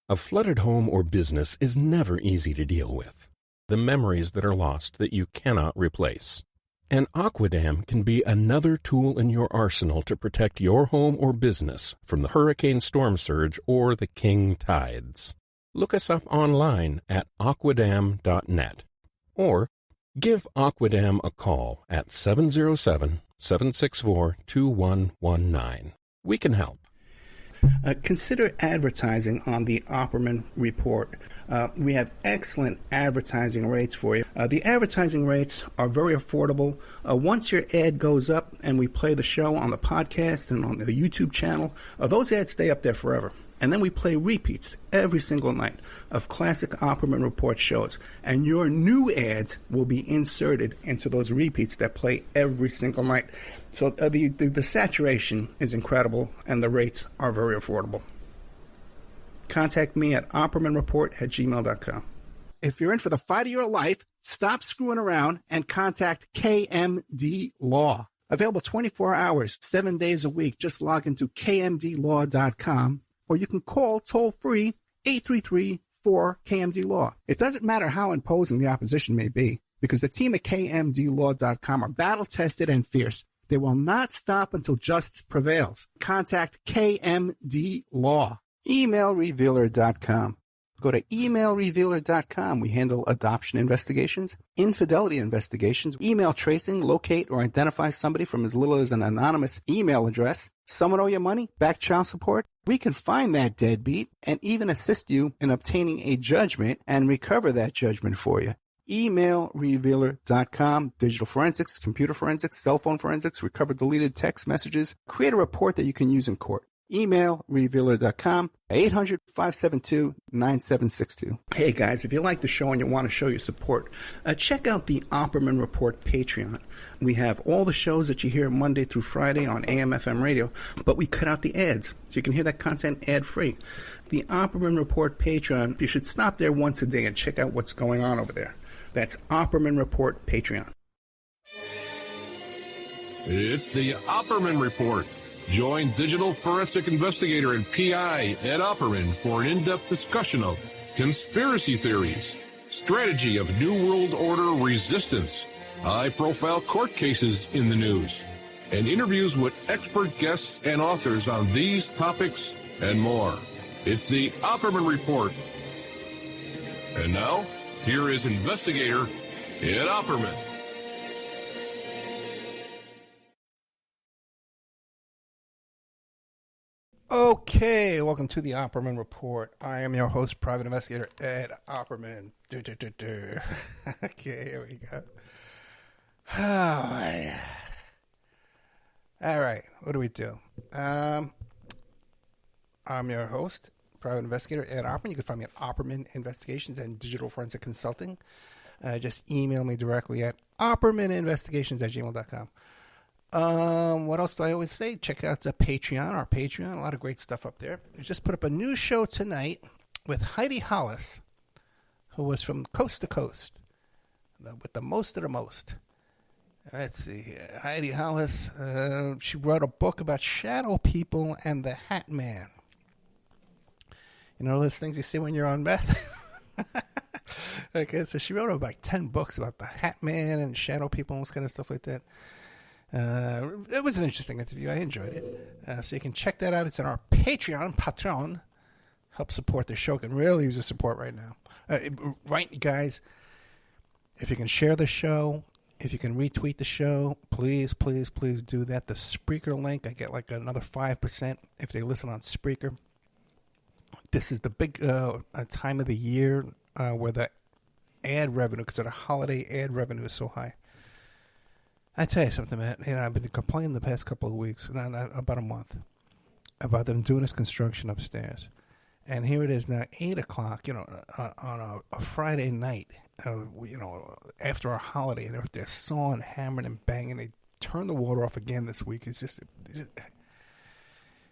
A flooded home or business is never easy to deal with. The memories that are lost that you cannot replace. And Aquadam can be another tool in your arsenal to protect your home or business from the hurricane storm surge or the king tides. Look us up online at aquadam.net or give Aquadam a call at 707-764-2119. We can help. Consider advertising on the Opperman Report. We have excellent advertising rates for you. The advertising rates are very affordable. Once your ad goes up and we play the show on the podcast and on the YouTube channel, those ads stay up there forever. And then we play repeats every single night of classic Opperman Report shows. And your new ads will be inserted into those repeats that play every single night. So the saturation is incredible, and the rates are very affordable. Contact me at oppermanreport@gmail.com. If you're in for the fight of your life, stop screwing around and contact KMD Law. Available 24 hours, 7 days a week. Just log into kmdlaw.com, or you can call toll-free 833-4KMD-LAW. It doesn't matter how imposing the opposition may be, because the team at kmdlaw.com are battle-tested and fierce. They will not stop until justice prevails. Contact KMD Law. Emailrevealer.com. Go to emailrevealer.com. We handle adoption investigations, infidelity investigations, email tracing, locate or identify somebody from as little as an anonymous email address, someone owe you money, back child support. We can find that deadbeat and even assist you in obtaining a judgment and recover that judgment for you. Emailrevealer.com. Digital forensics, computer forensics, cell phone forensics, recover deleted text messages. Create a report that you can use in court. Emailrevealer.com, 800-572-9762. Hey guys, if you like the show and you want to show your support, check out the Opperman Report Patreon. We have all the shows that you hear Monday through Friday on AM/FM radio, but we cut out the ads, so you can hear that content ad-free. The Opperman Report Patreon, you should stop there once a day and check out what's going on over there. That's Opperman Report Patreon. It's the Opperman Report. Join digital forensic investigator and PI Ed Opperman for an in-depth discussion of conspiracy theories, strategy of New World Order resistance, high-profile court cases in the news, and interviews with expert guests and authors on these topics and more. It's the Opperman Report. And now, here is investigator Ed Opperman. Okay, welcome to the Opperman Report. I am your host, Private Investigator Ed Opperman. Okay, here we go. Oh, my God. All right, what do we do? I'm your host, Private Investigator Ed Opperman. You can find me at Opperman Investigations and Digital Forensic Consulting. Just email me directly at oppermaninvestigations@gmail.com. What else do I always say? Check out the Patreon, our Patreon. A lot of great stuff up there. We just put up a new show tonight with Heidi Hollis, who was from Coast to Coast, with the most of the most. Let's see here. Heidi Hollis, she wrote a book about shadow people and the Hat Man. You know those things you see when you're on meth? Okay, so she wrote like 10 books about the Hat Man and shadow people and this kind of stuff like that. It was an interesting interview. I enjoyed it. So you can check that out. It's on our Patreon. Help support the show. Can really use the support right now. Right, guys, if you can share the show, if you can retweet the show, please, please, please do that. The Spreaker link, I get like another 5% if they listen on Spreaker. This is the big time of the year where the ad revenue, because of the holiday ad revenue is so high. I tell you something, man. You know, I've been complaining the past couple of weeks, about a month, about them doing this construction upstairs. And here it is now, 8 o'clock, on a Friday night, after our holiday. And they're sawing, hammering, and banging. They turned the water off again this week. It's just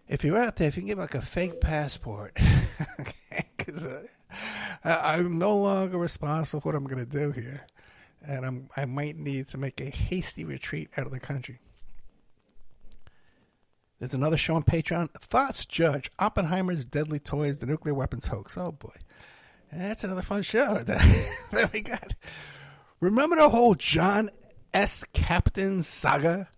if you're out there, if you can get like a fake passport, okay, because I'm no longer responsible for what I'm going to do here. And I might need to make a hasty retreat out of the country. There's another show on Patreon, Thoughts Judge, Oppenheimer's Deadly Toys, the Nuclear Weapons Hoax. Oh, boy. That's another fun show. There we got. Remember the whole John S. Captain saga?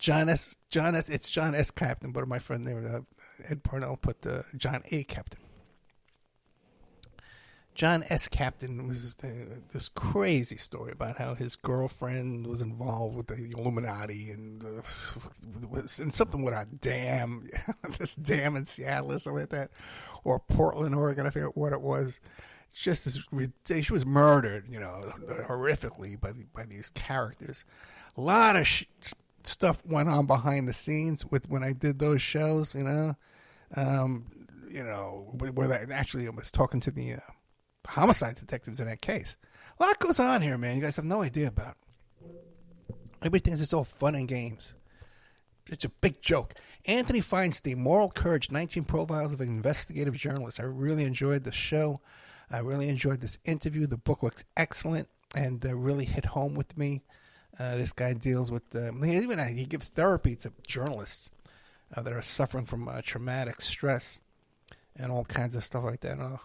It's John S. Captain, but my friend there, Ed Parnell, put John A. Captain. John S. Captain was this crazy story about how his girlfriend was involved with the Illuminati and was in something with a dam, this dam in Seattle or something like that, or Portland, Oregon, I forget what it was. Just this, she was murdered, horrifically by these characters. A lot of stuff went on behind the scenes when I did those shows, where I actually was talking to the homicide detectives in that case. A lot goes on here, man. You guys have no idea about. Everybody thinks it's all fun and games. It's a big joke. Anthony Feinstein, Moral Courage, 19 Profiles of an Investigative Journalist. I really enjoyed the show. I really enjoyed this interview. The book looks excellent and really hit home with me. This guy deals with, he gives therapy to journalists that are suffering from traumatic stress and all kinds of stuff like that.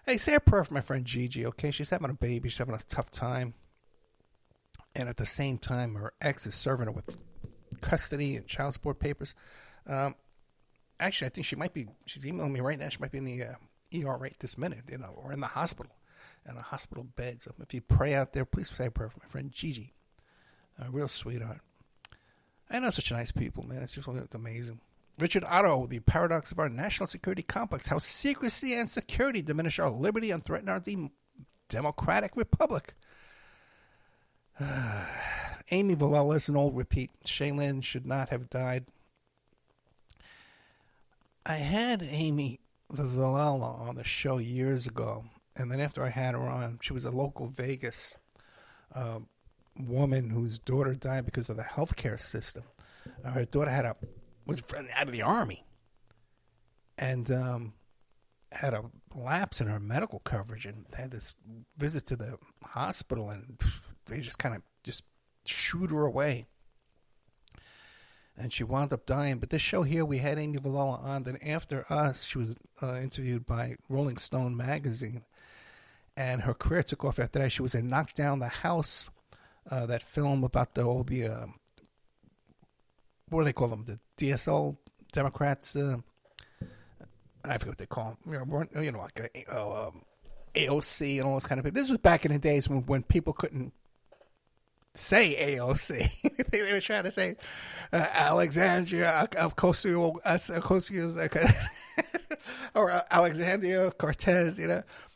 Hey, say a prayer for my friend Gigi, okay? She's having a baby. She's having a tough time. And at the same time, her ex is serving her with custody and child support papers. Actually, I think she's emailing me right now. She might be in the ER right this minute, or in the hospital, in a hospital bed. So if you pray out there, please say a prayer for my friend Gigi. A real sweetheart. I know such nice people, man. It's just amazing. Richard Otto, The Paradox of Our National Security Complex, How Secrecy and Security Diminish Our Liberty and Threaten Our Democratic Republic. Amy Villella is an old repeat. Shaylin should not have died. I had Amy Villella on the show years ago, and then after I had her on, she was a local Vegas woman whose daughter died because of the healthcare system. Her daughter was out of the Army and had a lapse in her medical coverage and had this visit to the hospital, and they just kind of shooed her away. And she wound up dying. But this show here, we had Amy Villella on. Then after us, she was interviewed by Rolling Stone magazine. And her career took off after that. She was in Knock Down the House, that film about what do they call them? The DSL Democrats. I forget what they call them. Like AOC and all this kind of thing. This was back in the days when people couldn't say AOC. They were trying to say Alexandria Ocasio, or Alexandria Cortez.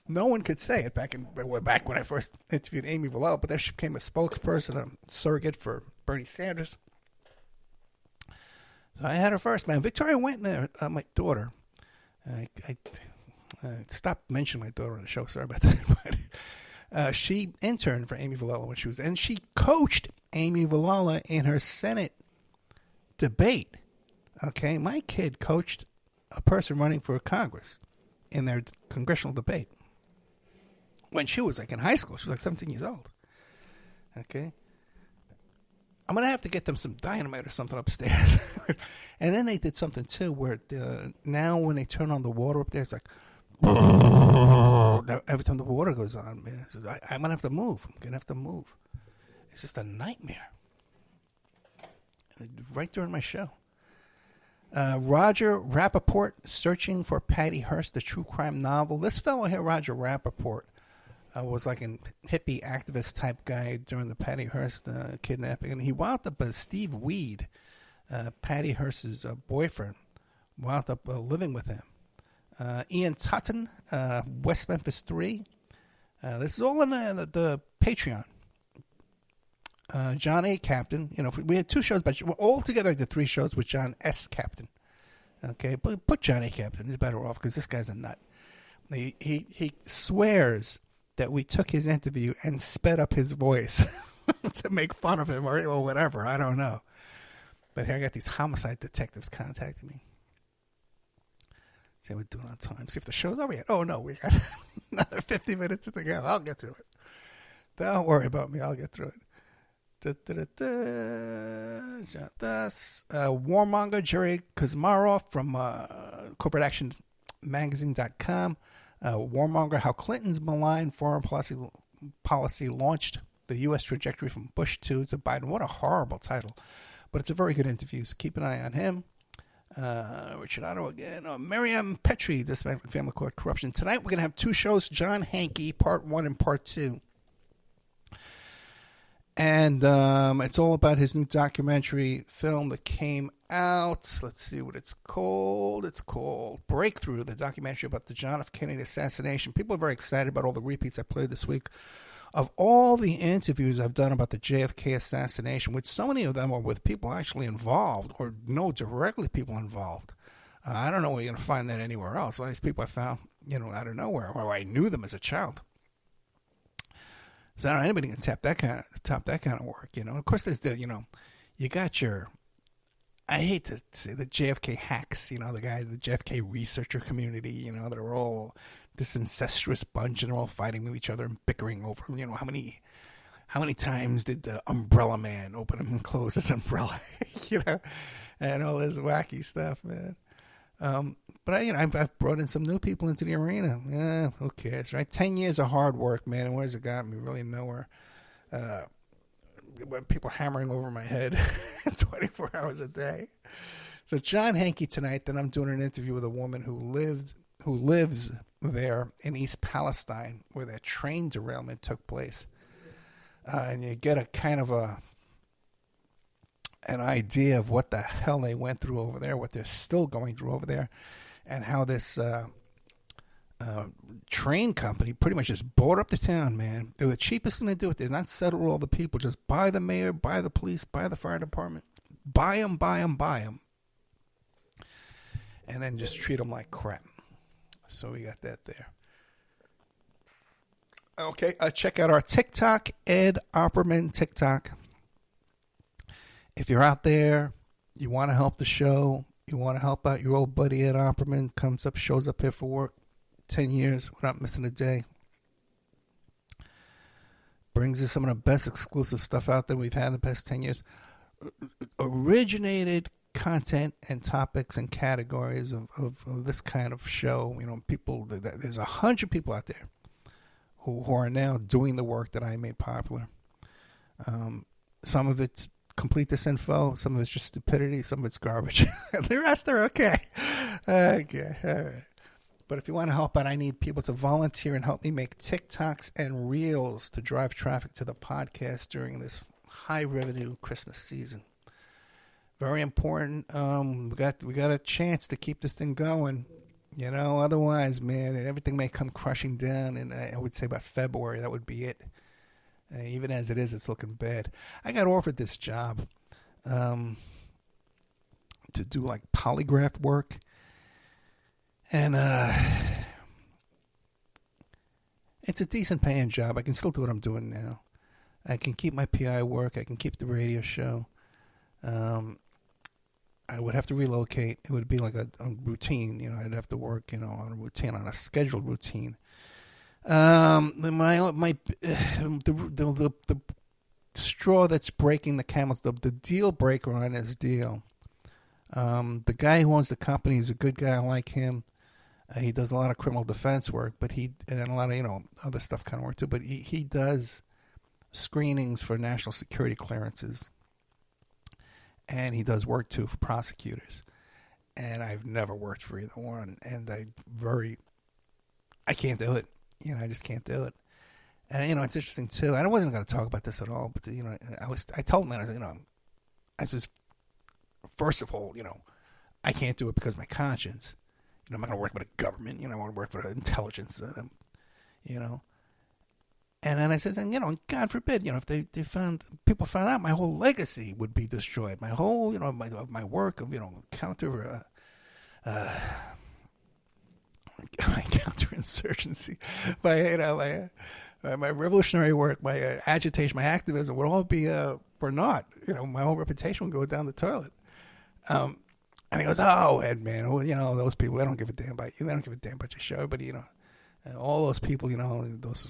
No one could say it back when I first interviewed Amy Villella, but then she became a spokesperson, a surrogate for Bernie Sanders. So I had her first, man. Victoria Wentner, my daughter. I stopped mentioning my daughter on the show. Sorry about that. But she interned for Amy Villella when she was, and she coached Amy Villella in her Senate debate. Okay, my kid coached a person running for Congress in their congressional debate when she was like in high school. She was like 17 years old. Okay. I'm going to have to get them some dynamite or something upstairs. And then they did something too where now when they turn on the water up there, it's like every time the water goes on, man. I'm going to have to move. It's just a nightmare. Right during my show. Roger Rappaport, Searching for Patty Hearst, the true crime novel. This fellow here, Roger Rappaport, was like a hippie activist type guy during the Patty Hearst kidnapping. And he wound up with Steve Weed, Patty Hearst's boyfriend, wound up living with him. Ian Totten, West Memphis 3. This is all in the Patreon. John A. Captain. We had 2 shows, but all together I did 3 shows with John S. Captain. Okay, but put John A. Captain. He's better off because this guy's a nut. He swears that we took his interview and sped up his voice to make fun of him or whatever. I don't know. But here I got these homicide detectives contacting me. See how we're doing on time. See if the show's over yet. Oh, no, we got another 50 minutes to go. I'll get through it. Don't worry about me. I'll get through it. Warmonger Jerry Kuzmarov from CorporateActionMagazine.com. Warmonger, how Clinton's malign foreign policy launched the U.S. trajectory from Bush 2 to Biden. What a horrible title. But it's a very good interview, so keep an eye on him. Richard Otto again. Miriam Petri, This Family Court Corruption. Tonight we're going to have two shows, John Hankey, Part 1 and Part 2. And it's all about his new documentary film that came out. Let's see what it's called. It's called Breakthrough, the documentary about the John F. Kennedy assassination. People are very excited about all the repeats I played this week of all the interviews I've done about the JFK assassination, which so many of them are with people actually involved or know directly people involved. I don't know where you're going to find that anywhere else. All these people I found, out of nowhere, or I knew them as a child. So I don't know anybody can top that kind of work, Of course, there's you got your, I hate to say the JFK hacks, the JFK researcher community, that are all this incestuous bunch and they're all fighting with each other and bickering over, how many times did the Umbrella Man open and close his umbrella, and all this wacky stuff, man. But I've brought in some new people into the arena. Yeah, who cares, right? 10 years of hard work, man. And where's it gotten me? Really nowhere. People hammering over my head 24 hours a day. So John Hankey tonight. Then I'm doing an interview with a woman who lives there in East Palestine, where that train derailment took place. And you get a kind of an idea of what the hell they went through over there, what they're still going through over there, and how this train company pretty much just bought up the town, man. They're the cheapest thing to do it is not settle all the people. Just buy the mayor, buy the police, buy the fire department. Buy them. And then just treat them like crap. So we got that there. Okay, check out our TikTok, Ed Opperman TikTok. If you're out there, you want to help the show, you want to help out your old buddy Ed Opperman, shows up here for work, 10 years without missing a day. Brings us some of the best exclusive stuff out there we've had in the past 10 years. Originated content and topics and categories of this kind of show. People, there's 100 people out there who are now doing the work that I made popular. Some of it's complete disinfo, some of it's just stupidity, some of it's garbage. The rest are okay. Okay, all right. But if you want to help out, I need people to volunteer and help me make TikToks and Reels to drive traffic to the podcast during this high revenue Christmas season. Very important. We got a chance to keep this thing going. Otherwise, man, everything may come crushing down. And I would say by February, that would be it. Even as it is, it's looking bad. I got offered this job to do like polygraph work. And it's a decent paying job. I can still do what I'm doing now. I can keep my PI work. I can keep the radio show. I would have to relocate. It would be like a routine. I'd have to work, on a routine, on a scheduled routine. The straw that's breaking the camel's, the deal breaker on this deal. The guy who owns the company is a good guy. I like him. He does a lot of criminal defense work, and a lot of other stuff kind of work too. But he does screenings for national security clearances, and he does work too for prosecutors. And I've never worked for either one, and I can't do it. I just can't do it. And it's interesting too. I wasn't going to talk about this at all, but I told him that I said, first of all, I can't do it because of my conscience. I'm not going to work with a government. I want to work for intelligence. And then I said, God forbid, if people found out, my whole legacy would be destroyed. My whole, my work of, counterinsurgency, my revolutionary work, my agitation, my activism would all be for naught. My whole reputation would go down the toilet. And he goes, "Oh, Ed, man, those people, they don't give a damn about you. They don't give a damn about your show, but all those people, those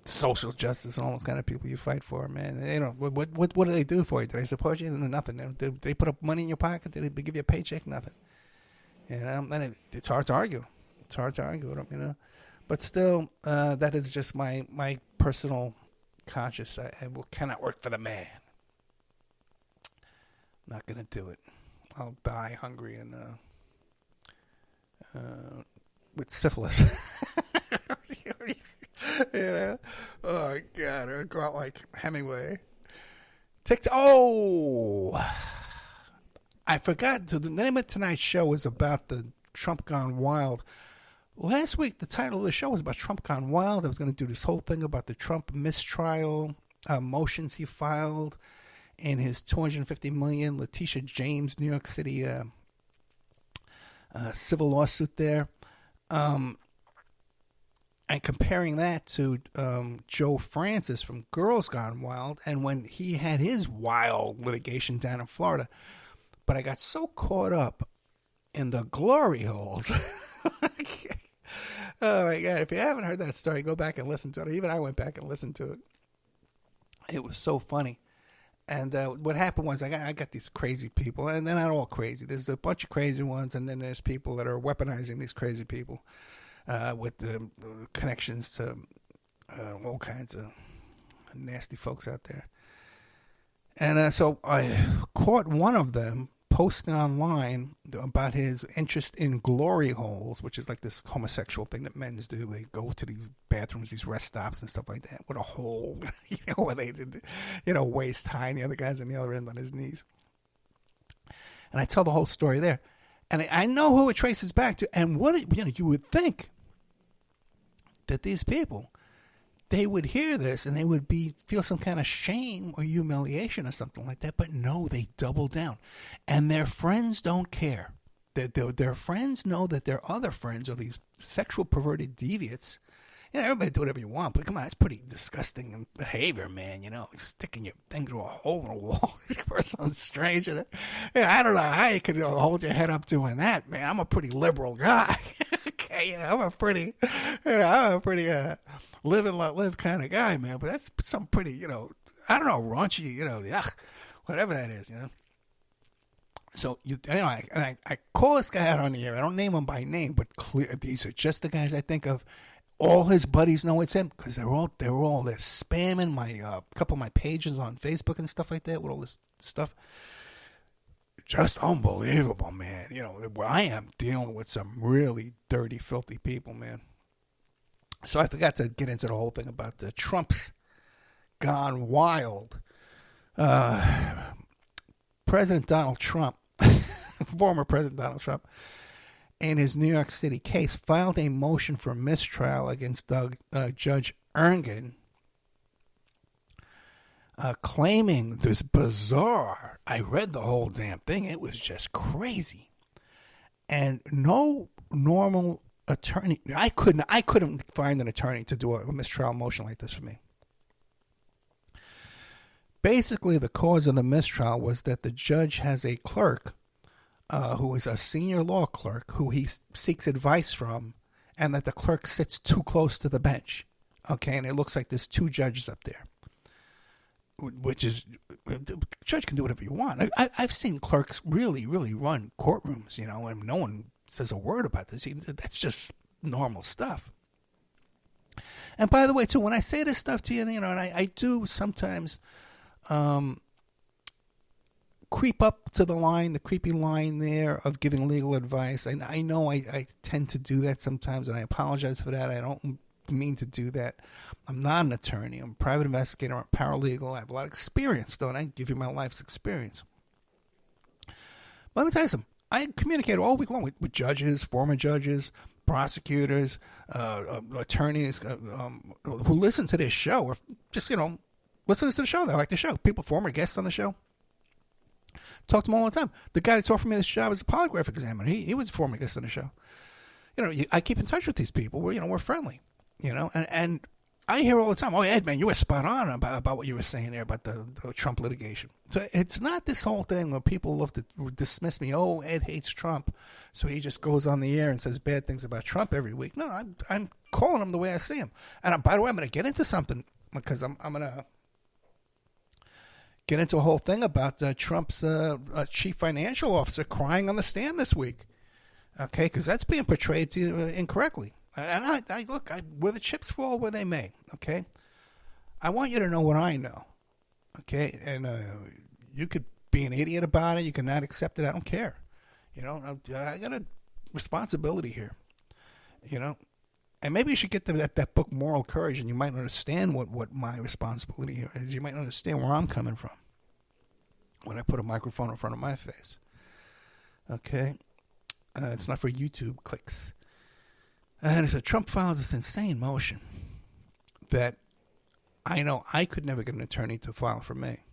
social justice and all those kind of people you fight for, man. They don't. What do they do for you? Do they support you? Nothing. Did they put up money in your pocket? Did they give you a paycheck? Nothing. And it's hard to argue. It's hard to argue with them, you know. But still, that is just my personal conscience. I cannot work for the man. Not gonna do it. I'll die hungry and with syphilis. You know? Oh God! I'll go out like Hemingway. I forgot. The name of tonight's show was about the Trump Gone Wild. Last week, the title of the show was about Trump Gone Wild. I was going to do this whole thing about the Trump mistrial motions he filed in his $250 million Letitia James, New York City civil lawsuit there. And comparing that to Joe Francis from Girls Gone Wild, and when he had his wild litigation down in Florida. But I got so caught up in the glory holes. Oh my God! If you haven't heard that story, go back and listen to it. Even I went back and listened to it. It was so funny. And what happened was I got these crazy people, and they're not all crazy. There's a bunch of crazy ones, and then there's people that are weaponizing these crazy people with the connections to all kinds of nasty folks out there. And so I caught one of them posting online about his interest in glory holes, which is like this homosexual thing that men do. They go to these bathrooms, these rest stops and stuff like that with a hole, where they did, waist high, and the other guy's on the other end on his knees. And I tell the whole story there. And I know who it traces back to. And you would think that these people, they would hear this and they would feel some kind of shame or humiliation or something like that. But no, they double down. And their friends don't care. Their friends know that their other friends are these sexual perverted deviants. Everybody do whatever you want, but come on, it's pretty disgusting behavior, man. Sticking your thing through a hole in a wall for some stranger. I don't know how you could hold your head up doing that, man. I'm a pretty liberal guy. Okay, I'm a pretty live and let live kind of guy, man. But that's some pretty, I don't know, raunchy, whatever that is, So I call this guy out on the air. I don't name him by name, but these are just the guys I think of. All his buddies know it's him because they're spamming my couple of my pages on Facebook and stuff like that with all this stuff. Just unbelievable, man. Where I am dealing with some really dirty, filthy people, man. So I forgot to get into the whole thing about the Trump's Gone Wild. President Donald Trump, former President Donald Trump, in his New York City case, filed a motion for mistrial against Judge Ergen, claiming this bizarre, I read the whole damn thing, it was just crazy. And no normal attorney, I couldn't find an attorney to do a mistrial motion like this for me. Basically, the cause of the mistrial was that the judge has a clerk who is a senior law clerk who he seeks advice from, and that the clerk sits too close to the bench. Okay, and it looks like there's two judges up there, which is, the judge can do whatever you want. I've seen clerks really, really run courtrooms, and no one says a word about this. That's just normal stuff. And by the way, too, when I say this stuff to you, and I do sometimes creep up to the creepy line there of giving legal advice. And I know I tend to do that sometimes, and I apologize for that. I don't mean to do that. I'm not an attorney. I'm a private investigator. I'm a paralegal. I have a lot of experience, though, and I give you my life's experience. But let me tell you something. I communicate all week long with judges, former judges, prosecutors, attorneys who listen to this show, or just, listen to the show. They like the show. People, former guests on the show. Talk to them all the time. The guy that's offering me this job is a polygraph examiner. He was a former guest on the show. I keep in touch with these people. We're friendly, and I hear all the time, oh, Ed, man, you were spot on about what you were saying there about the Trump litigation. So it's not this whole thing where people love to dismiss me. Oh, Ed hates Trump, so he just goes on the air and says bad things about Trump every week. No, I'm calling him the way I see him. And by the way, I'm going to get into something because I'm going to get into a whole thing about Trump's chief financial officer crying on the stand this week. Okay, because that's being portrayed incorrectly. And I look, where the chips fall, where they may. Okay, I want you to know what I know. Okay, and you could be an idiot about it. You can not accept it. I don't care. You know, I got a responsibility here. You know, and maybe you should get that book, Moral Courage, and you might understand what my responsibility here is. You might understand where I'm coming from when I put a microphone in front of my face. Okay, it's not for YouTube clicks. And so Trump files this insane motion that I know I could never get an attorney to file for me.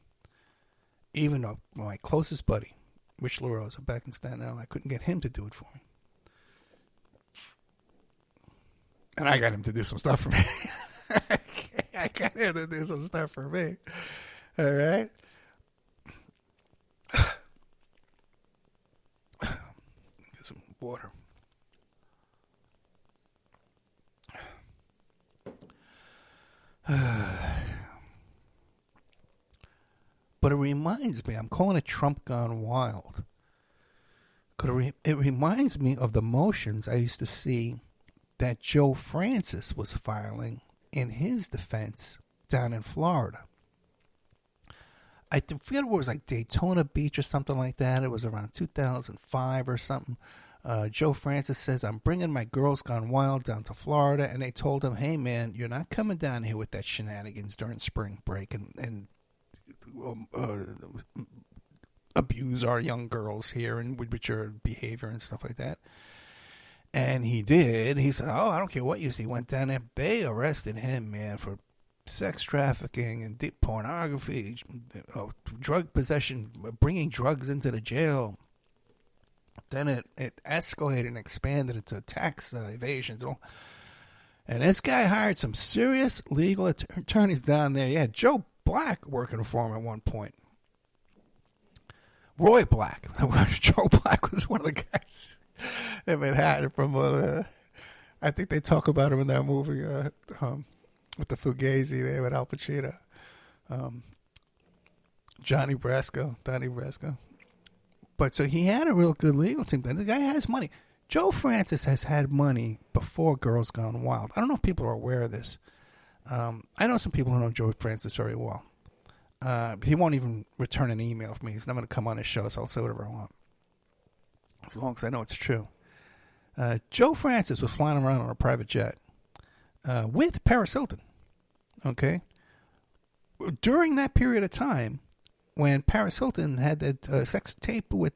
Even though my closest buddy, Rich LaRosa, back in Staten Island, I couldn't get him to do it for me. And I got him to do some stuff for me. I got him to do some stuff for me. All right? Get some water. But it reminds me, I'm calling it Trump Gone Wild. It reminds me of the motions I used to see that Joe Francis was filing in his defense down in Florida. I forget what it was, like Daytona Beach or something like that. It was around 2005 or something. Joe Francis says, I'm bringing my Girls Gone Wild down to Florida. And they told him, hey, man, you're not coming down here with that shenanigans during spring break and abuse our young girls here and with your behavior and stuff like that. And he did. He said, oh, I don't care what you see. He went down there. They arrested him, man, for sex trafficking and deep pornography, drug possession, bringing drugs into the jail. Then it escalated and expanded into tax evasions. And this guy hired some serious legal attorneys down there. Yeah, Joe Black working for him at one point. Roy Black. Joe Black was one of the guys in Manhattan from, I think they talk about him in that movie with the Fugazi there with Al Pacino. Donnie Brasco. But so he had a real good legal team. The guy has money. Joe Francis has had money before Girls Gone Wild. I don't know if people are aware of this. I know some people who know Joe Francis very well. He won't even return an email from me. He's not going to come on his show, so I'll say whatever I want. As long as I know it's true. Joe Francis was flying around on a private jet with Paris Hilton. Okay? During that period of time, when Paris Hilton had that sex tape with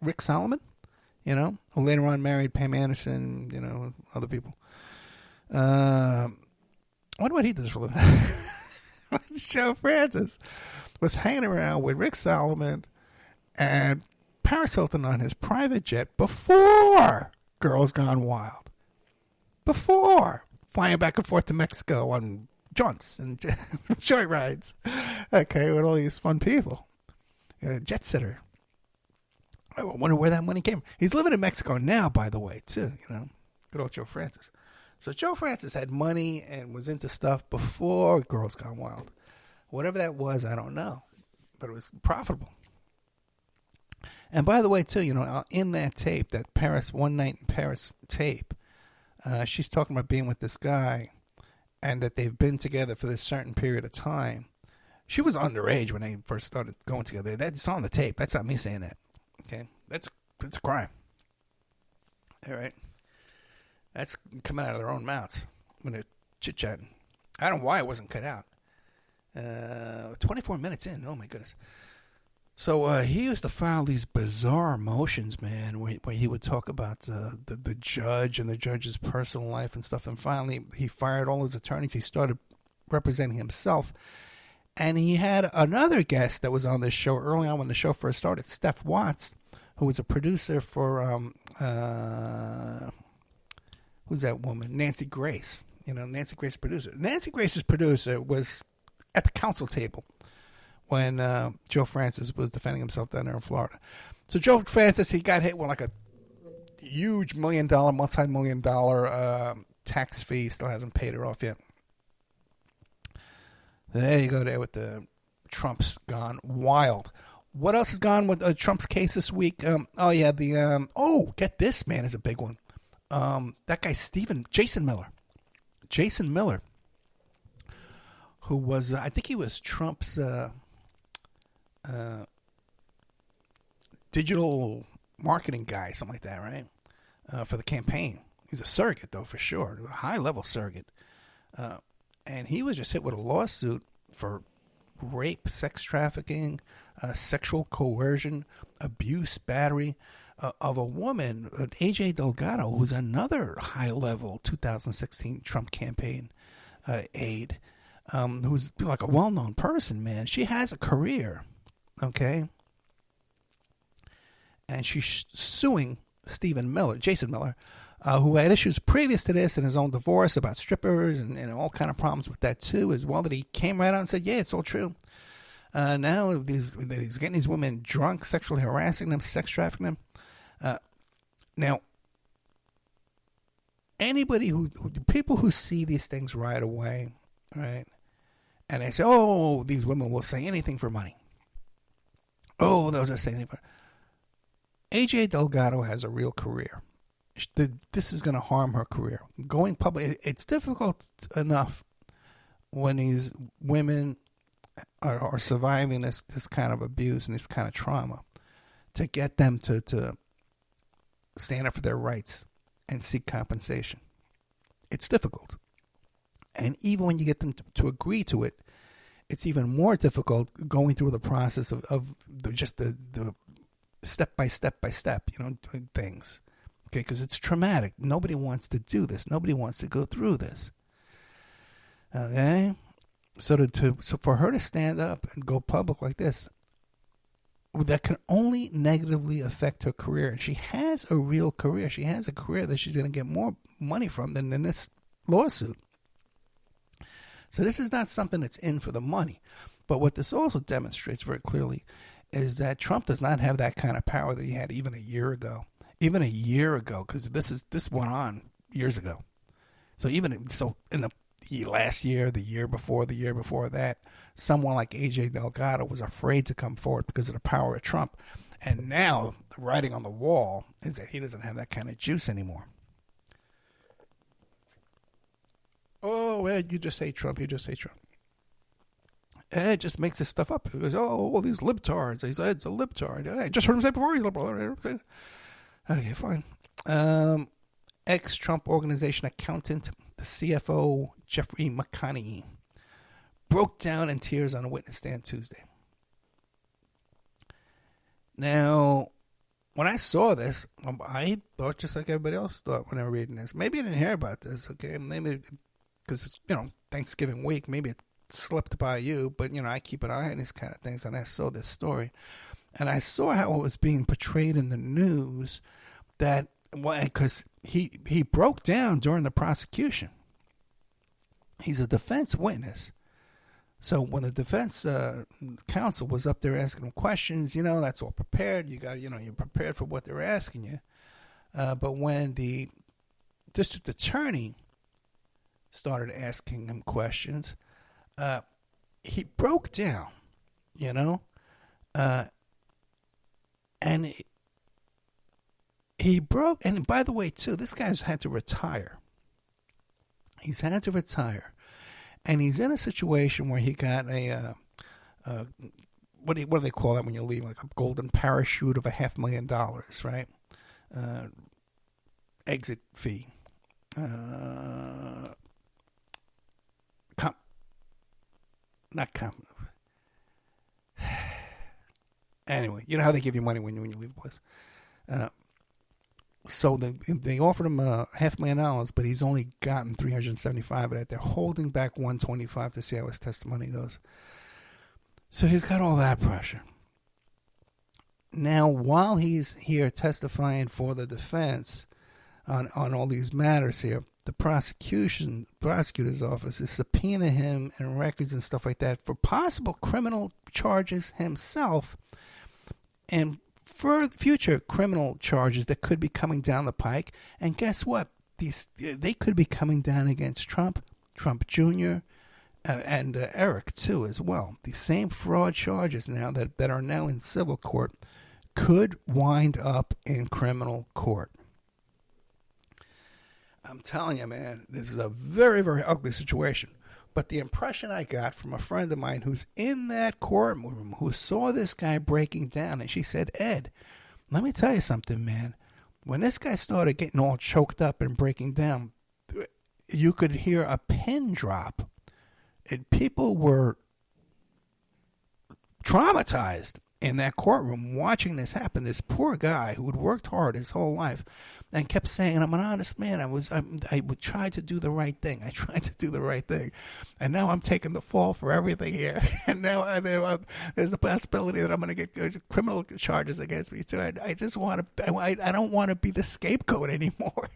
Rick Solomon, you know, who later on married Pam Anderson, you know, other people. What about he does for a living? Joe Francis was hanging around with Rick Solomon and Paris Hilton on his private jet before Girls Gone Wild. Before flying back and forth to Mexico on jaunts and joy rides. Okay, with all these fun people. Jet setter. I wonder where that money came from. He's living in Mexico now, by the way, too. You know, good old Joe Francis. So Joe Francis had money and was into stuff before Girls Gone Wild. Whatever that was, I don't know. But it was profitable. And by the way, too, you know, in that tape, that Paris, One Night in Paris tape, she's talking about being with this guy and that they've been together for this certain period of time. She was underage when they first started going together. That's on the tape. That's not me saying that. Okay? That's a crime. All right? That's coming out of their own mouths when they're chit-chatting. I don't know why it wasn't cut out. 24 minutes in. Oh, my goodness. So he used to file these bizarre motions, man, where he would talk about the judge and the judge's personal life and stuff. And finally, he fired all his attorneys. He started representing himself. And he had another guest that was on this show early on when the show first started, Steph Watts, who was a producer for, who's that woman? Nancy Grace. Nancy Grace's producer. Nancy Grace's producer was at the council table when Joe Francis was defending himself down there in Florida. So Joe Francis, he got hit with like a huge multi-million-dollar tax fee. Still hasn't paid it off yet. There you go there with the Trump's gone wild. What else has gone with Trump's case this week? Get this, man, is a big one. That guy, Jason Miller. Jason Miller, who was, I think he was Trump's digital marketing guy, something like that, right? For the campaign. He's a surrogate, though, for sure. A high-level surrogate. And he was just hit with a lawsuit for rape, sex trafficking, sexual coercion, abuse, battery of a woman, AJ Delgado, who's another high-level 2016 Trump campaign aide, who's like a well-known person, man. She has a career, okay? And she's suing Jason Miller, who had issues previous to this in his own divorce about strippers and all kind of problems with that too, as well, that he came right out and said, yeah, it's all true. Now he's getting these women drunk, sexually harassing them, sex trafficking them. Now, people who see these things right away, right, and they say, oh, these women will say anything for money. Oh, they'll just say anything for AJ Delgado has a real career. This is going to harm her career. Going public, it's difficult enough when these women are surviving this kind of abuse and this kind of trauma to get them to stand up for their rights and seek compensation. It's difficult. And even when you get them to agree to it, it's even more difficult going through the process of the step by step, things. Okay, because it's traumatic. Nobody wants to do this. Nobody wants to go through this. Okay? So for her to stand up and go public like this, that can only negatively affect her career. And she has a real career. She has a career that she's going to get more money from than this lawsuit. So this is not something that's in for the money. But what this also demonstrates very clearly is that Trump does not have that kind of power that he had even a year ago. Even a year ago, because this went on years ago. So in the last year, the year before that, someone like AJ Delgado was afraid to come forward because of the power of Trump. And now the writing on the wall is that he doesn't have that kind of juice anymore. Oh, Ed, you just hate Trump. Ed just makes this stuff up. He goes, oh, these libtards. He said Ed's a libtard. I just heard him say before he's liberal. Okay, fine. Ex-Trump Organization accountant, the CFO, Jeffrey McConaughey, broke down in tears on a witness stand Tuesday. Now, when I saw this, I thought just like everybody else thought when they were reading this. Maybe I didn't hear about this, okay? Maybe because it's, Thanksgiving week, maybe it slipped by you, but, I keep an eye on these kind of things, and I saw this story. And I saw how it was being portrayed in the news because he broke down during the prosecution. He's a defense witness. So when the defense counsel was up there asking him questions, that's all prepared. You're prepared for what they're asking you. But when the district attorney started asking him questions, he broke down, and he broke, and by the way, too, this guy's had to retire. He's had to retire. And he's in a situation where he got what do they call that when you leave? Like a golden parachute of $500,000, right? Exit fee. Anyway, you know how they give you money when you leave a place. So they offered him $500,000, but he's only gotten $375 of that. They're holding back $125 to see how his testimony goes. So he's got all that pressure. Now, while he's here testifying for the defense on all these matters here, the prosecutor's office is subpoena him and records and stuff like that for possible criminal charges himself and for future criminal charges that could be coming down the pike. And guess what? They could be coming down against Trump Jr., and Eric too as well. The same fraud charges now that are now in civil court could wind up in criminal court. I'm telling you, man, this is a very, very ugly situation. But the impression I got from a friend of mine who's in that courtroom, who saw this guy breaking down, and she said, Ed, let me tell you something, man. When this guy started getting all choked up and breaking down, you could hear a pin drop. And people were traumatized in that courtroom watching this happen. This poor guy who had worked hard his whole life and kept saying, I'm an honest man. I would try to do the right thing. I tried to do the right thing. And now I'm taking the fall for everything here. And now there's the possibility that I'm going to get criminal charges against me too. I just want to, I don't want to be the scapegoat anymore.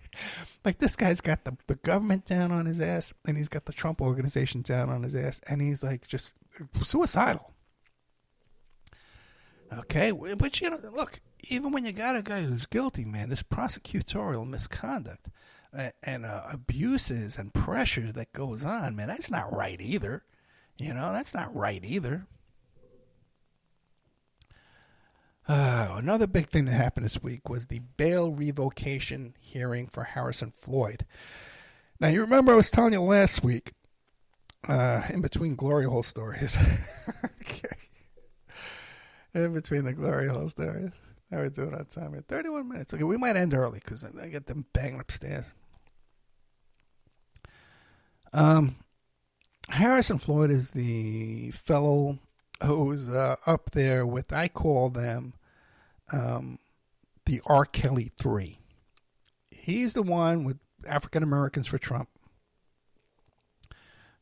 Like, this guy's got the government down on his ass, and he's got the Trump organization down on his ass, and he's like just suicidal. Okay, but look, even when you got a guy who's guilty, man, this prosecutorial misconduct and abuses and pressure that goes on, man, that's not right either. That's not right either. Another big thing that happened this week was the bail revocation hearing for Harrison Floyd. Now, you remember I was telling you last week, in between glory hole stories. Okay. In between the glory hole stories. How are we doing on time here? 31 minutes. Okay, we might end early because I get them banging upstairs. Harrison Floyd is the fellow who's up there with, I call them, the R. Kelly 3. He's the one with African Americans for Trump,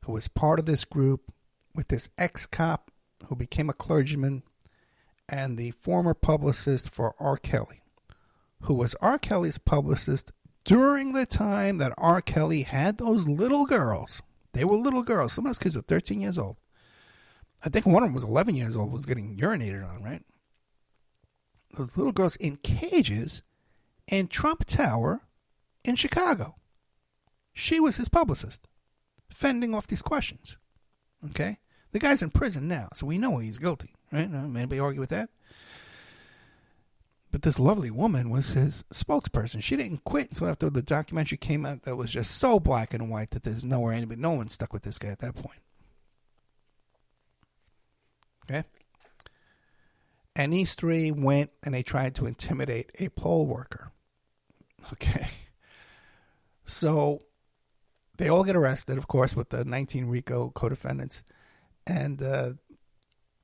who was part of this group with this ex-cop who became a clergyman, and the former publicist for R. Kelly, who was R. Kelly's publicist during the time that R. Kelly had those little girls. They were little girls. Some of those kids were 13 years old. I think one of them was 11 years old, was getting urinated on, right? Those little girls in cages in Trump Tower in Chicago. She was his publicist, fending off these questions. Okay? The guy's in prison now, so we know he's guilty, right? Anybody argue with that? But this lovely woman was his spokesperson. She didn't quit until after the documentary came out that was just so black and white that there's no one stuck with this guy at that point. Okay? And these three went and they tried to intimidate a poll worker. Okay? So they all get arrested, of course, with the 19 RICO co-defendants. And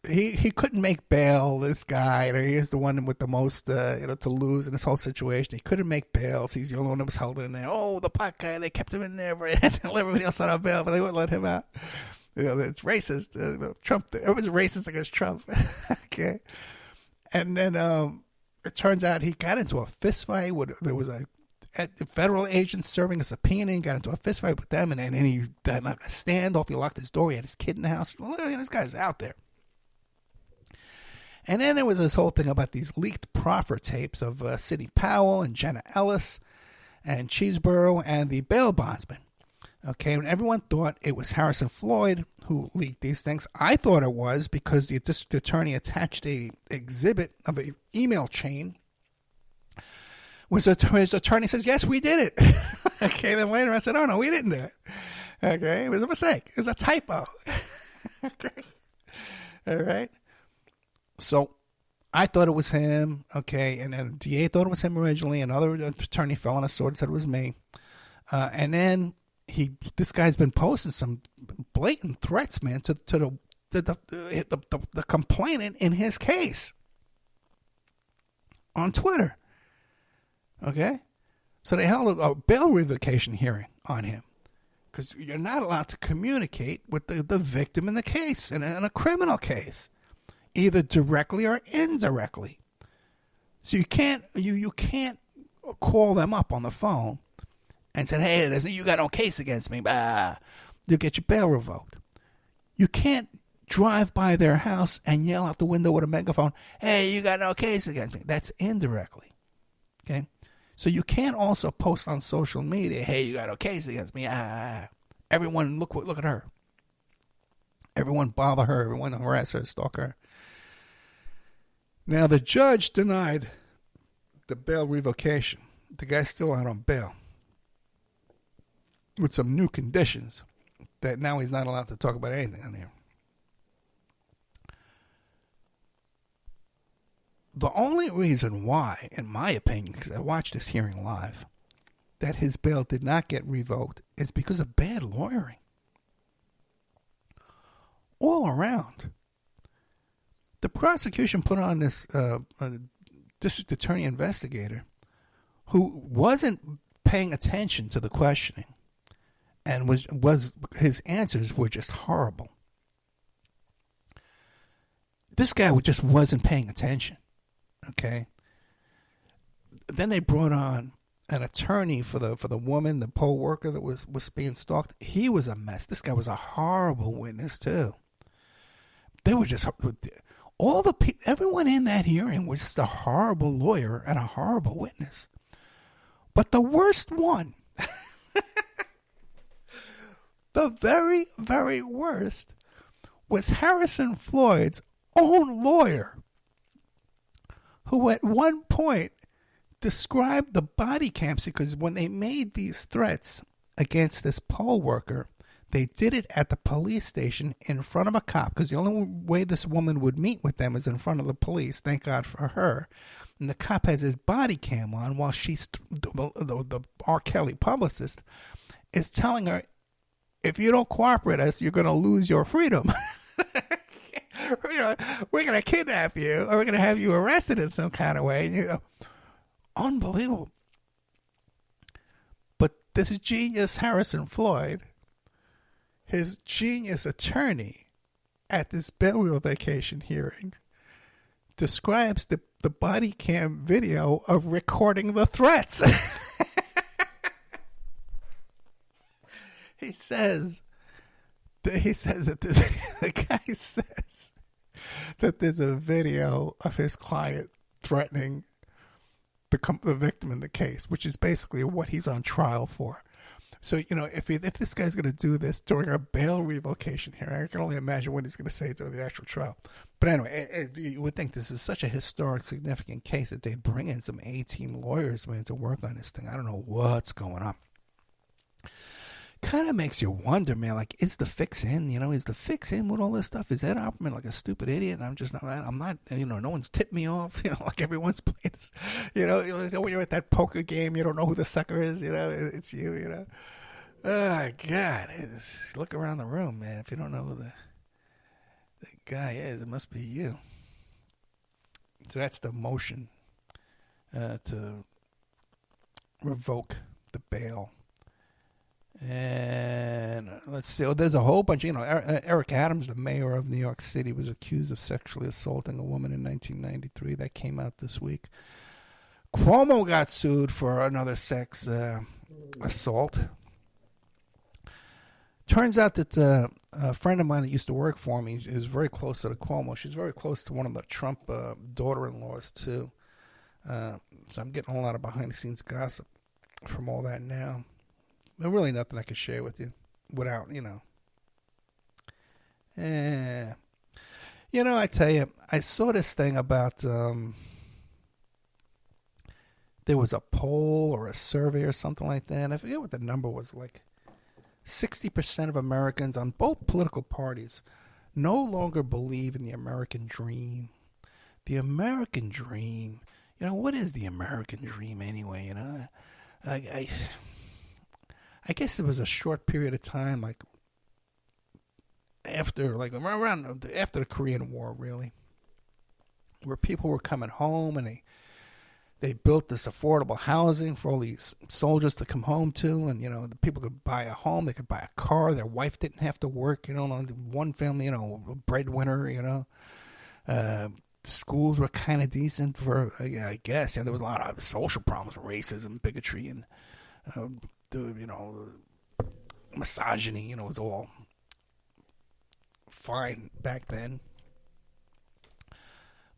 he couldn't make bail, this guy. He is the one with the most to lose in this whole situation. He couldn't make bail. So he's the only one that was held in there. Oh, the pot guy, they kept him in there and everybody else on bail, but they wouldn't let him out. It's racist. Trump, everyone's racist against Trump. Okay. And then it turns out he got into a fist fight with, there was a federal agent serving a subpoena. He got into a fist fight with them, and then he did a standoff. He locked his door. He had his kid in the house. Well, this guy's out there. And then there was this whole thing about these leaked proffer tapes of Sidney Powell and Jenna Ellis and Cheeseborough and the bail bondsman. Okay, and everyone thought it was Harrison Floyd who leaked these things. I thought it was because the district attorney attached a exhibit of an email chain. His attorney says, yes, we did it. Okay, then later I said, oh, no, we didn't do it. Okay, it was a mistake. It was a typo. Okay, all right. So I thought it was him, okay, and then the DA thought it was him originally. Another attorney fell on a sword and said it was me. And then this guy's been posting some blatant threats, man, to the complainant in his case on Twitter. Okay? So they held a bail revocation hearing on him because you're not allowed to communicate with the victim in the case, in a criminal case, either directly or indirectly. So you can't call them up on the phone and said, hey, you got no case against me, you'll get your bail revoked. You can't drive by their house and yell out the window with a megaphone, hey, you got no case against me. That's indirectly. Okay? So you can't also post on social media, hey, you got no case against me. Everyone, look at her. Everyone bother her. Everyone harass her, stalk her. Now, the judge denied the bail revocation. The guy's still out on bail with some new conditions that now he's not allowed to talk about anything on here. The only reason why, in my opinion, because I watched this hearing live, that his bail did not get revoked is because of bad lawyering. All around. The prosecution put on this district attorney investigator who wasn't paying attention to the questioning, and was his answers were just horrible. This guy just wasn't paying attention. Okay. Then they brought on an attorney for the woman, the poll worker that was being stalked. He was a mess. This guy was a horrible witness too. They were just everyone in that hearing was just a horrible lawyer and a horrible witness. But the worst one, the very, very worst, was Harrison Floyd's own lawyer, who at one point described the body cams, because when they made these threats against this poll worker, they did it at the police station in front of a cop, because the only way this woman would meet with them is in front of the police. Thank God for her. And the cop has his body cam on while she's, the R. Kelly publicist, is telling her, if you don't cooperate with us, you're going to lose your freedom. We're going to kidnap you, or we're going to have you arrested in some kind of way. Unbelievable. But this genius Harrison Floyd, his genius attorney at this bail revocation hearing, describes the body cam video of recording the threats. He says that the guy says that there's a video of his client threatening the victim in the case, which is basically what he's on trial for. So, if this guy's going to do this during a bail revocation hearing, I can only imagine what he's going to say during the actual trial. But anyway, you would think this is such a historic, significant case that they'd bring in some 18 lawyers, man, to work on this thing. I don't know what's going on. Kind of makes you wonder, man, like, is the fix in? Is the fix in with all this stuff? Is Ed Opperman like a stupid idiot? And I'm not, no one's tipped me off, like everyone's playing, when you're at that poker game, you don't know who the sucker is, it's you, Oh, God, look around the room, man. If you don't know who the guy is, it must be you. So that's the motion to revoke the bail. And let's see. There's a whole bunch. Eric Adams, the mayor of New York City, was accused of sexually assaulting a woman in 1993. That came out this week. Cuomo got sued for another sex assault. Turns out that a friend of mine that used to work for me is very close to the Cuomo. She's very close to one of the Trump daughter-in-laws, too. So I'm getting a lot of behind-the-scenes gossip from all that now. There's really nothing I can share with you without, I tell you, I saw this thing about there was a poll or a survey or something like that. I forget what the number was, like 60% of Americans on both political parties no longer believe in the American dream. The American dream. What is the American dream anyway? I guess it was a short period of time, like after the Korean War, really, where people were coming home and they built this affordable housing for all these soldiers to come home to, and the people could buy a home, they could buy a car, their wife didn't have to work, one family, a breadwinner, schools were kind of decent for, I guess, and there was a lot of social problems, racism, bigotry, and misogyny, was all fine back then.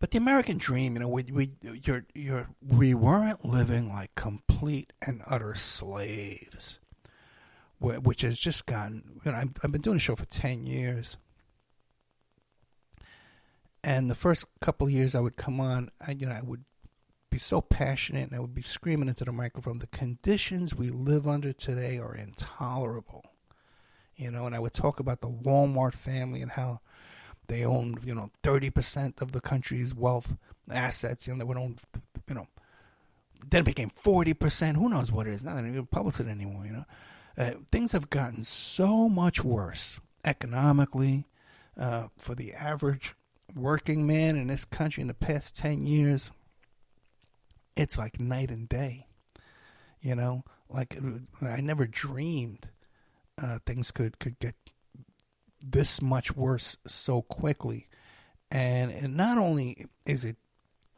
But the American dream, we weren't living like complete and utter slaves, which has just gotten. I've been doing a show for 10 years, and the first couple of years I would come on, I would be so passionate, and I would be screaming into the microphone, the conditions we live under today are intolerable. And I would talk about the Walmart family and how they own, 30% of the country's wealth assets, they would own, then it became 40%. Who knows what it is? Now they don't even publish it anymore, Things have gotten so much worse economically for the average working man in this country in the past 10 years. It's like night and day, like I never dreamed things could get this much worse so quickly. And not only is it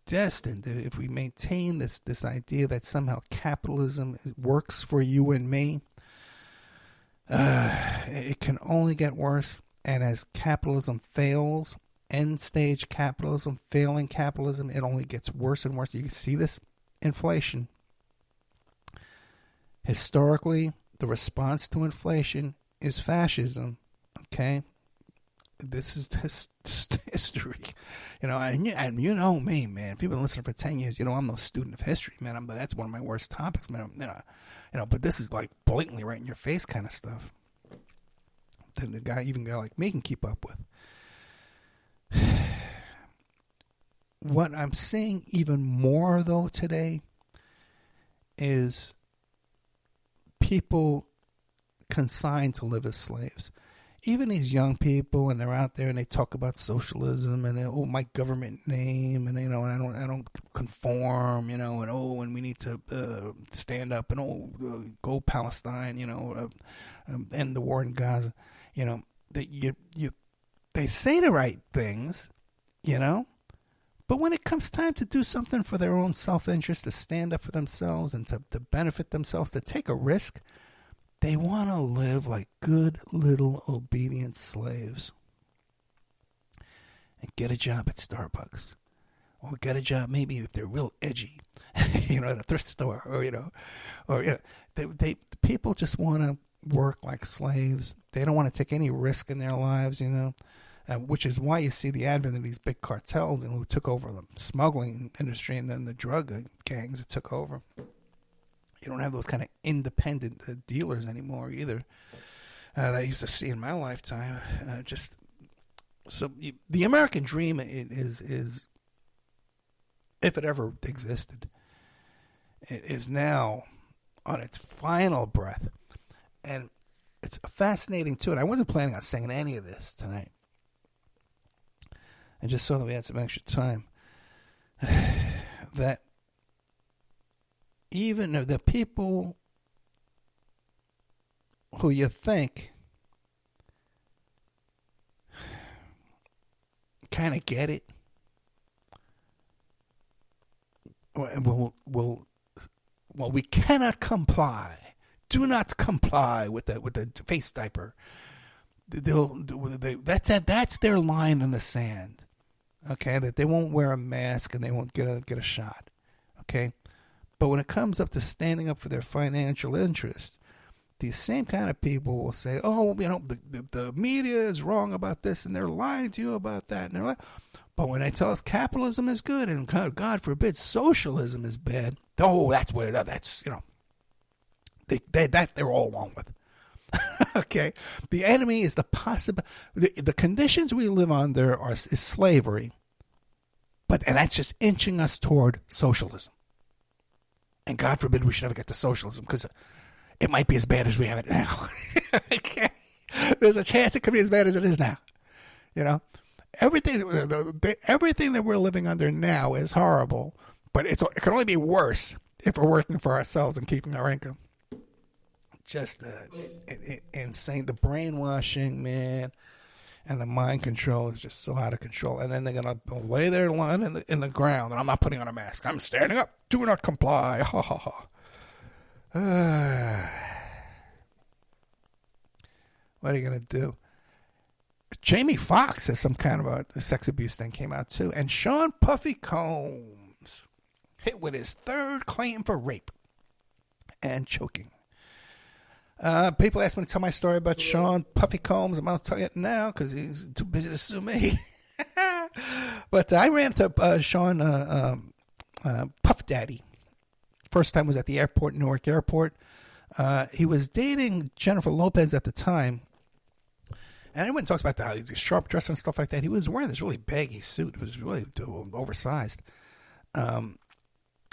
destined, if we maintain this idea that somehow capitalism works for you and me, it can only get worse. And as capitalism fails, end stage capitalism, failing capitalism, it only gets worse and worse. You can see this inflation. Historically, the response to inflation is fascism. Okay, this is history, and you know me, man. If you've been listening for 10 years, I'm no student of history, man. That's one of my worst topics, man. But this is like blatantly right in your face kind of stuff that even a guy like me can keep up with. What I'm seeing even more though today is people consigned to live as slaves. Even these young people, and they're out there and they talk about socialism and my government name, and and I don't conform, and we need to stand up and go Palestine, end the war in Gaza, that they say the right things, but when it comes time to do something for their own self-interest, to stand up for themselves and to benefit themselves, to take a risk, they want to live like good little obedient slaves and get a job at Starbucks, or get a job maybe if they're real edgy, at a thrift store, or people just want to work like slaves. They don't want to take any risk in their lives, which is why you see the advent of these big cartels and who took over the smuggling industry and then the drug gangs that took over. You don't have those kind of independent dealers anymore either that I used to see in my lifetime. The American dream is, if it ever existed, it is now on its final breath. And it's fascinating too. And I wasn't planning on saying any of this tonight. I just saw that we had some extra time. That even the people who you think kind of get it, we cannot comply. Do not comply with the face diaper. That's their line in the sand. Okay, that they won't wear a mask and they won't get a shot. Okay. But when it comes up to standing up for their financial interests, these same kind of people will say, the media is wrong about this and they're lying to you about that. And but when they tell us capitalism is good and God forbid socialism is bad, that's they're all along with. Okay? The enemy is the conditions we live under is slavery, and that's just inching us toward socialism. And God forbid we should ever get to socialism, because it might be as bad as we have it now. Okay? There's a chance it could be as bad as it is now. Everything that we're living under now is horrible, but it can only be worse if we're working for ourselves and keeping our income. Just insane. The brainwashing, man, and the mind control is just so out of control. And then they're going to lay their line in the ground, and I'm not putting on a mask. I'm standing up. Do not comply. Ha, ha, ha. What are you going to do? Jamie Foxx has some kind of a sex abuse thing came out too. And Sean Puffy Combs hit with his third claim for rape and choking. People ask me to tell my story about Sean Puffy Combs. I'm going to tell you it now because he's too busy to sue me. But I ran to Sean Puff Daddy. First time was at the airport, Newark Airport. He was dating Jennifer Lopez at the time. And everyone talks about that. He's a sharp dresser and stuff like that. He was wearing this really baggy suit. It was really oversized. And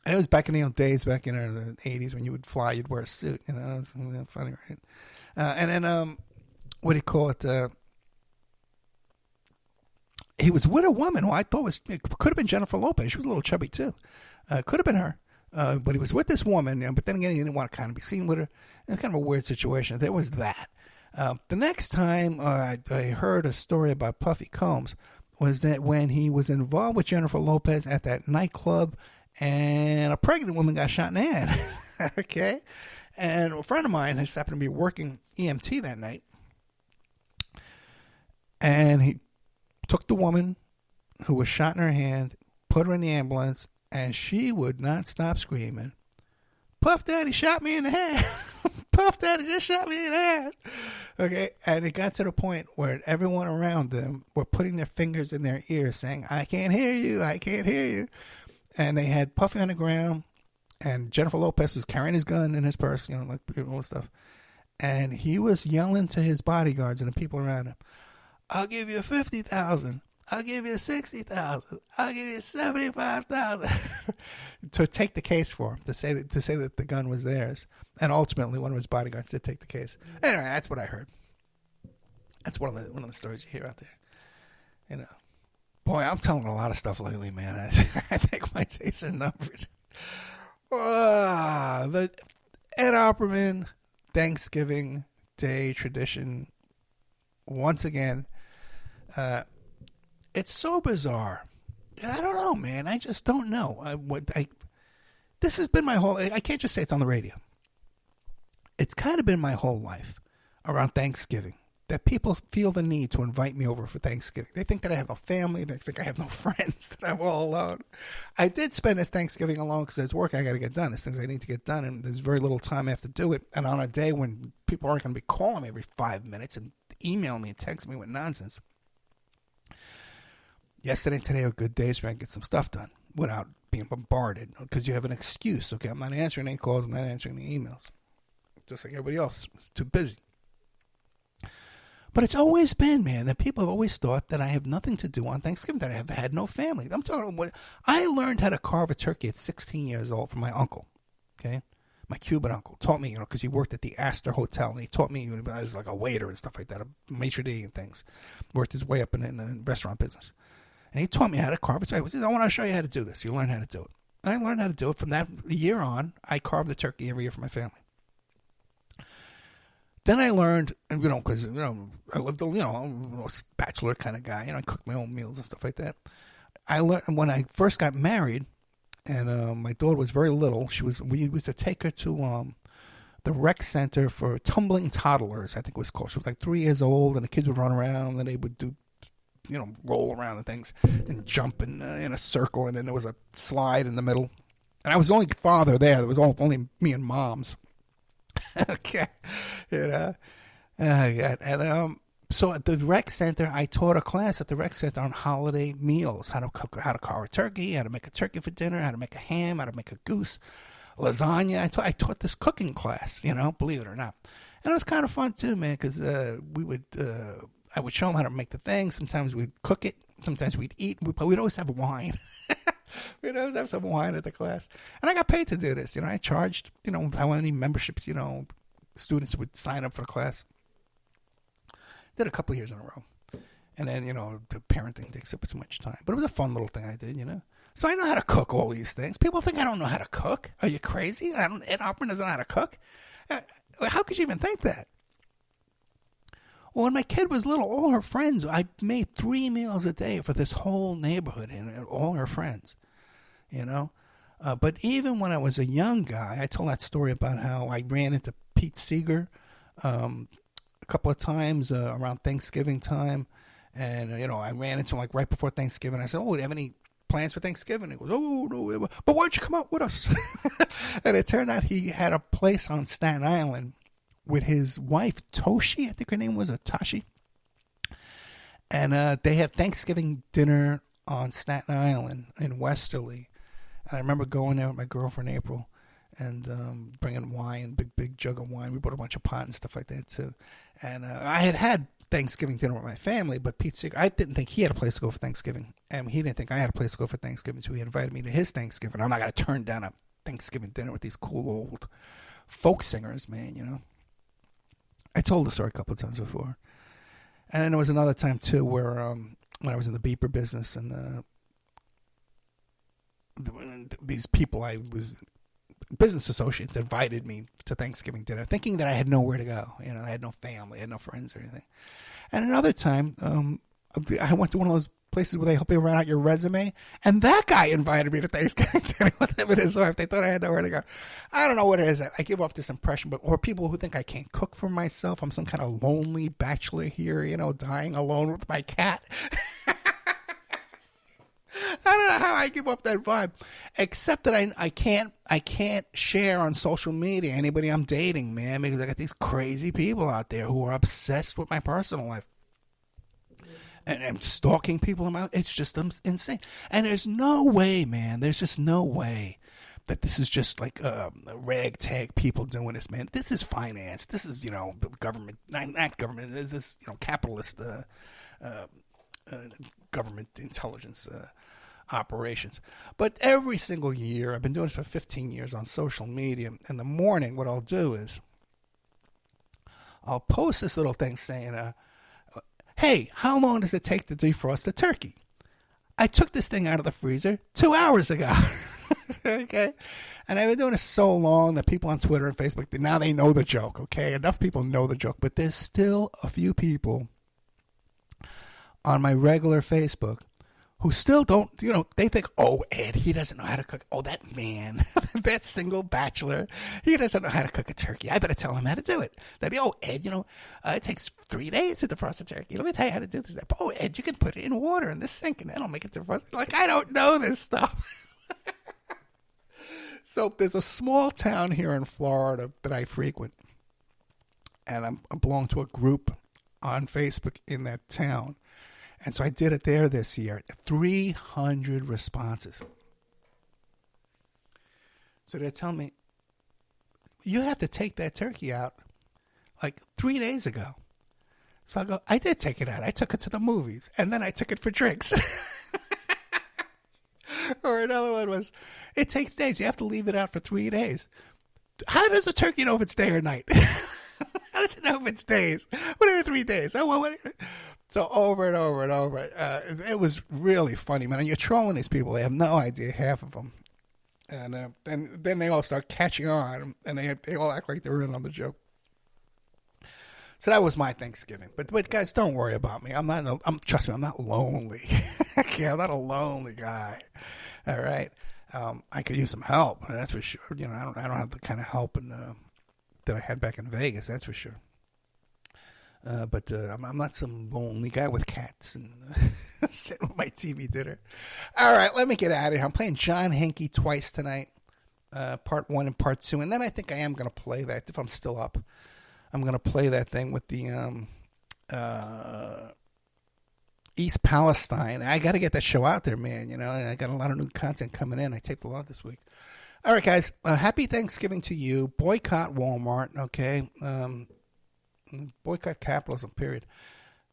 it was back in the old days, back in the 80s, when you would fly, you'd wear a suit. You know, it was funny, right? And then, what do you call it? He was with a woman who I thought could have been Jennifer Lopez. She was a little chubby, too. Could have been her. But he was with this woman. But then again, he didn't want to kind of be seen with her. It's kind of a weird situation. There was that. The next time I heard a story about Puffy Combs was that when he was involved with Jennifer Lopez at that nightclub and a pregnant woman got shot in the head. Okay? And a friend of mine just happened to be working EMT that night. And he took the woman who was shot in her hand, put her in the ambulance, and she would not stop screaming, "Puff Daddy shot me in the head. Puff Daddy just shot me in the head." Okay, and it got to the point where everyone around them were putting their fingers in their ears saying, "I can't hear you, I can't hear you." And they had Puffy on the ground, and Jennifer Lopez was carrying his gun in his purse, you know, like all this stuff. And he was yelling to his bodyguards and the people around him, "I'll give you 50,000. I'll give you 60,000. I'll give you 75,000 to take the case for him, to say that the gun was theirs. And ultimately, one of his bodyguards did take the case. Anyway, that's what I heard. That's one of the stories you hear out there. You know, boy, I'm telling a lot of stuff lately, man. I think my days are numbered. The Ed Opperman Thanksgiving Day tradition. Once again, it's so bizarre. I don't know, man. I just don't know. This has been my whole... I can't just say it's on the radio. It's kind of been my whole life around Thanksgiving that people feel the need to invite me over for Thanksgiving. They think that I have no family. They think I have no friends, that I'm all alone. I did spend this Thanksgiving alone because there's work I got to get done. There's things I need to get done, and there's very little time I have to do it. And on a day when people aren't going to be calling me every 5 minutes and emailing me and texting me with nonsense. Yesterday and today are good days where I can get some stuff done without being bombarded because you have an excuse. Okay, I'm not answering any calls. I'm not answering any emails. Just like everybody else. It's too busy. But it's always been, man, that people have always thought that I have nothing to do on Thanksgiving, that I have had no family. I'm talking about I learned how to carve a turkey at 16 years old from my uncle. Okay? My Cuban uncle taught me, because he worked at the Astor Hotel, and he taught me, I was like a waiter and stuff like that, a maitre d' and things. Worked his way up in the restaurant business. And he taught me how to carve a turkey. He said, "I want to show you how to do this. You learn how to do it." And I learned how to do it. From that year on, I carved the turkey every year for my family. Then I learned, because, I lived, I'm a bachelor kind of guy. I cooked my own meals and stuff like that. I learned when I first got married, and my daughter was very little. We used to take her to the rec center for tumbling toddlers, I think it was called. She was like 3 years old, and the kids would run around, and they would do, roll around and things, and jump in a circle, and then there was a slide in the middle. And I was the only father there. There was only me and moms. Okay, God. And so at the rec center, I taught a class at the rec center on holiday meals: how to cook, how to carve a turkey, how to make a turkey for dinner, how to make a ham, how to make a goose, lasagna. I taught this cooking class, believe it or not, and it was kind of fun too, man, because I would show them how to make the thing. Sometimes we'd cook it, sometimes we'd eat, but we'd always have wine. We'd always have some wine at the class. And I got paid to do this. I charged, how many memberships, students would sign up for the class. Did a couple of years in a row. And then, the parenting takes up too much time. But it was a fun little thing I did, So I know how to cook all these things. People think I don't know how to cook. Are you crazy? Ed Opperman doesn't know how to cook? How could you even think that? Well, when my kid was little, all her friends, I made 3 meals a day for this whole neighborhood and all her friends, But even when I was a young guy, I told that story about how I ran into Pete Seeger a couple of times around Thanksgiving time. And, I ran into him like right before Thanksgiving. I said, "Oh, do you have any plans for Thanksgiving?" He goes, "Oh, no, but why don't you come out with us?" And it turned out he had a place on Staten Island with his wife, Toshi. I think her name was Tashi. And they had Thanksgiving dinner on Staten Island in Westerly. And I remember going there with my girlfriend, April, and bringing wine, big jug of wine. We bought a bunch of pot and stuff like that, too. And I had Thanksgiving dinner with my family, but Pete Seeger, I didn't think he had a place to go for Thanksgiving. And he didn't think I had a place to go for Thanksgiving, so he invited me to his Thanksgiving. I'm not going to turn down a Thanksgiving dinner with these cool old folk singers, man, I told the story a couple of times before. And then there was another time, too, where when I was in the beeper business and these people I was business associates invited me to Thanksgiving dinner, thinking that I had nowhere to go. I had no family, I had no friends or anything. And another time, I went to one of those places where they help you write out your resume, and that guy invited me to Thanksgiving dinner with him and his wife. They thought I had nowhere to go. I don't know what it is. I give off this impression, or people who think I can't cook for myself. I'm some kind of lonely bachelor here, dying alone with my cat. I don't know how I give up that vibe, except that I can't share on social media anybody I'm dating, man, because I got these crazy people out there who are obsessed with my personal life and stalking people in my life. It's just insane. And there's no way, man. There's just no way that this is just like ragtag people doing this, man. This is finance. This is government, not government. This is capitalist government intelligence operations. But every single year, I've been doing this for 15 years on social media. In the morning, what I'll do is I'll post this little thing saying, "Hey, how long does it take to defrost a turkey? I took this thing out of the freezer 2 hours ago." Okay? And I've been doing this so long that people on Twitter and Facebook, now they know the joke, okay? Enough people know the joke, but there's still a few people on my regular Facebook who still don't, they think, "Oh, Ed, he doesn't know how to cook. Oh, that man, that single bachelor, he doesn't know how to cook a turkey. I better tell him how to do it." They'd be, "Oh, Ed, it takes 3 days to defrost a turkey. Let me tell you how to do this." "Oh, Ed, you can put it in water in the sink and that'll make it defrost." Like, I don't know this stuff. So there's a small town here in Florida that I frequent, and I belong to a group on Facebook in that town. And so I did it there this year. 300 responses. So they're telling me, "You have to take that turkey out like 3 days ago." So I go, "I did take it out. I took it to the movies. And then I took it for drinks." Or another one was, "It takes days. You have to leave it out for 3 days." How does a turkey know if it's day or night? How does it know if it's days? What are 3 days? Oh, well, so over and over and over. It was really funny, man. And you're trolling these people. They have no idea, half of them. And then they all start catching on, and they all act like they're in on the joke. So that was my Thanksgiving. But guys, don't worry about me. Trust me, I'm not lonely. Okay, I'm not a lonely guy. All right. I could use some help, that's for sure. I don't have the kind of help that I had back in Vegas, that's for sure. But I'm not some lonely guy with cats and sitting with my TV dinner. All right, let me get out of here. I'm playing John Henke twice tonight, part 1 and part 2. And then I think I am going to play that, if I'm still up. I'm going to play that thing with the East Palestine. I got to get that show out there, man. I got a lot of new content coming in. I taped a lot this week. All right, guys. Happy Thanksgiving to you. Boycott Walmart, okay? Boycott capitalism, period.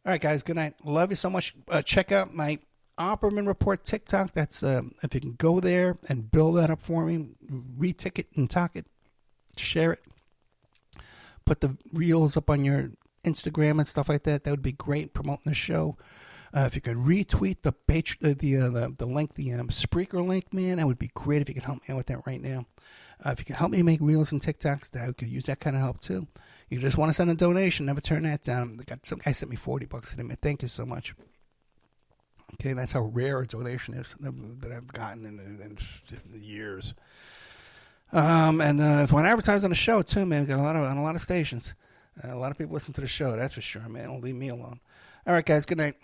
All right, guys. Good night. Love you so much. Check out my Opperman Report TikTok. That's if you can go there and build that up for me, retick it and talk it, share it. Put the reels up on your Instagram and stuff like that. That would be great, promoting the show. If you could retweet the link, the Spreaker link, man, that would be great if you could help me out with that right now. If you can help me make reels and TikToks, I could use that kind of help too. You just want to send a donation, never turn that down. Some guy sent me $40 today, man. Thank you so much. Okay, that's how rare a donation is that I've gotten in years. And if I want to advertise on the show too, man, we've got on a lot of stations. A lot of people listen to the show, that's for sure, man. Don't leave me alone. All right, guys, good night.